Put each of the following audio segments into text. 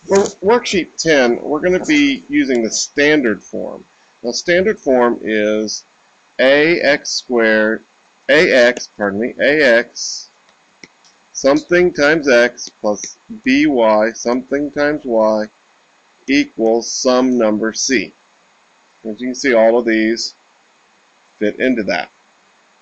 For worksheet 10, we're going to be using the standard form. Now, standard form is ax squared, ax something times x plus by something times y equals some number c. As you can see, all of these fit into that.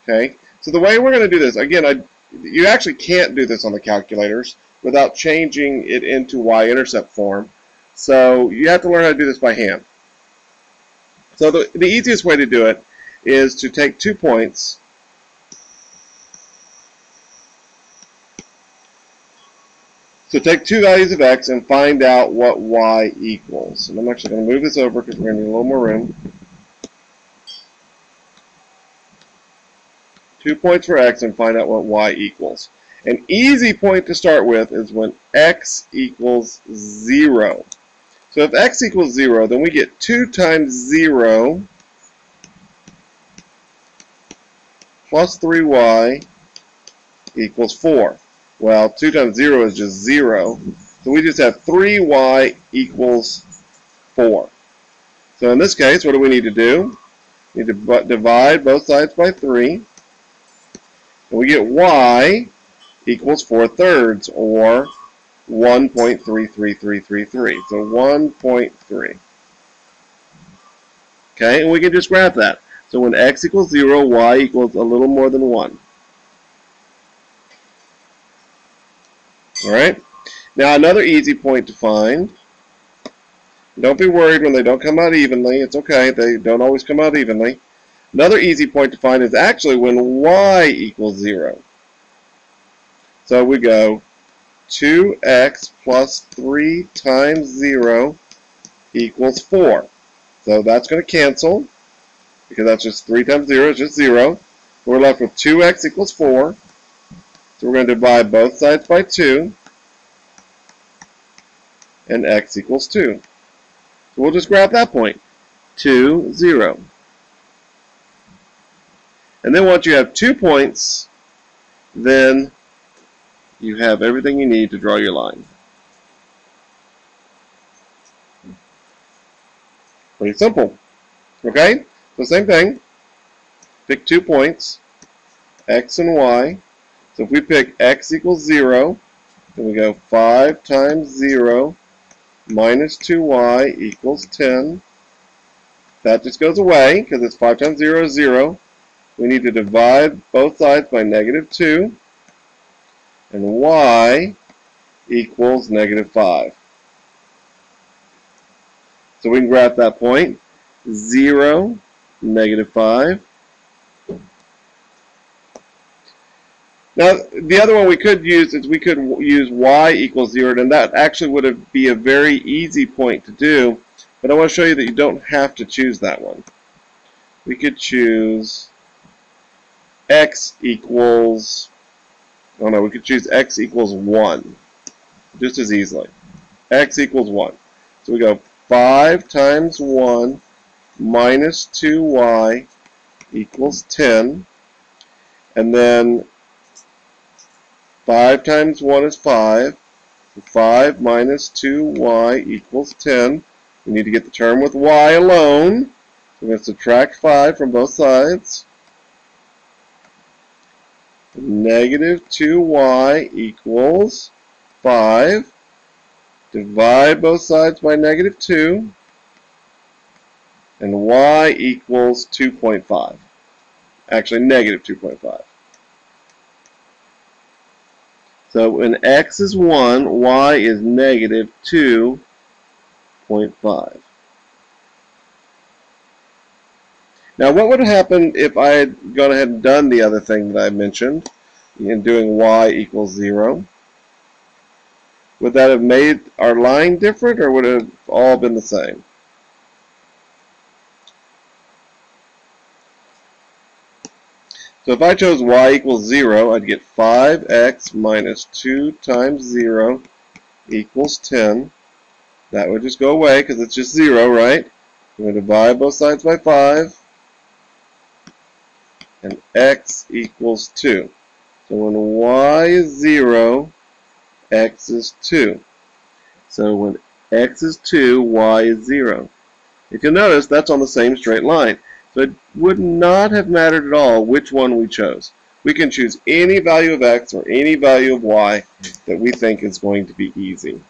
Okay, so the way we're going to do this, again, you actually can't do this on the calculators without changing it into y-intercept form. So you have to learn how to do this by hand. So the easiest way to do it is to take 2 points So take two values of x and find out what y equals. And I'm actually going to move this over because we're going to need a little more room. 2 points for x and find out what y equals. An easy point to start with is when x equals 0. So if x equals 0, then we get 2 times 0 plus 3y equals 4. Well, 2 times 0 is just 0. So we just have 3y equals 4. So in this case, what do we need to do? We need to divide both sides by 3. And we get y equals 4/3, or 1.33333. So 1.3. Okay, and we can just graph that. So when x equals 0, y equals a little more than 1. Alright? Now another easy point to find. Don't be worried when they don't come out evenly. It's okay. They don't always come out evenly. Another easy point to find is actually when y equals 0. So we go 2x plus 3 times 0 equals 4. So that's going to cancel because that's just 3 times 0 is just 0. We're left with 2x equals 4. So we're going to divide both sides by 2, and x equals 2. So we'll just graph that point, 2, 0. And then once you have 2 points, then you have everything you need to draw your line. Pretty simple. Okay? So same thing. Pick 2 points, x and y. So if we pick x equals 0, then we go 5 times 0 minus 2y equals 10. That just goes away because it's 5 times 0 is 0. We need to divide both sides by -2. And y equals -5. So we can graph that point. 0, -5. Now, the other one we could use is we could use y equals 0, and that actually would be a very easy point to do, but I want to show you that you don't have to choose that one. We could choose x equals, oh no, we could choose x equals 1, just as easily. X equals 1. So we go 5 times 1 minus 2y equals 10, and then 5 times 1 is 5. 5 minus 2y equals 10. We need to get the term with y alone. So we're going to subtract 5 from both sides. -2y equals 5. Divide both sides by -2. And y equals 2.5. Actually, -2.5. So when x is 1, y is -2.5. Now what would have happened if I had gone ahead and done the other thing that I mentioned in doing y equals 0? Would that have made our line different, or would it have all been the same? So if I chose y equals 0, I'd get 5x minus 2 times 0 equals 10. That would just go away because it's just 0, right? I'm going to divide both sides by 5. And x equals 2. So when y is 0, x is 2. So when X is 2, Y is 0. If you'll notice, that's on the same straight line. So it would not have mattered at all which one we chose. We can choose any value of X or any value of Y that we think is going to be easy.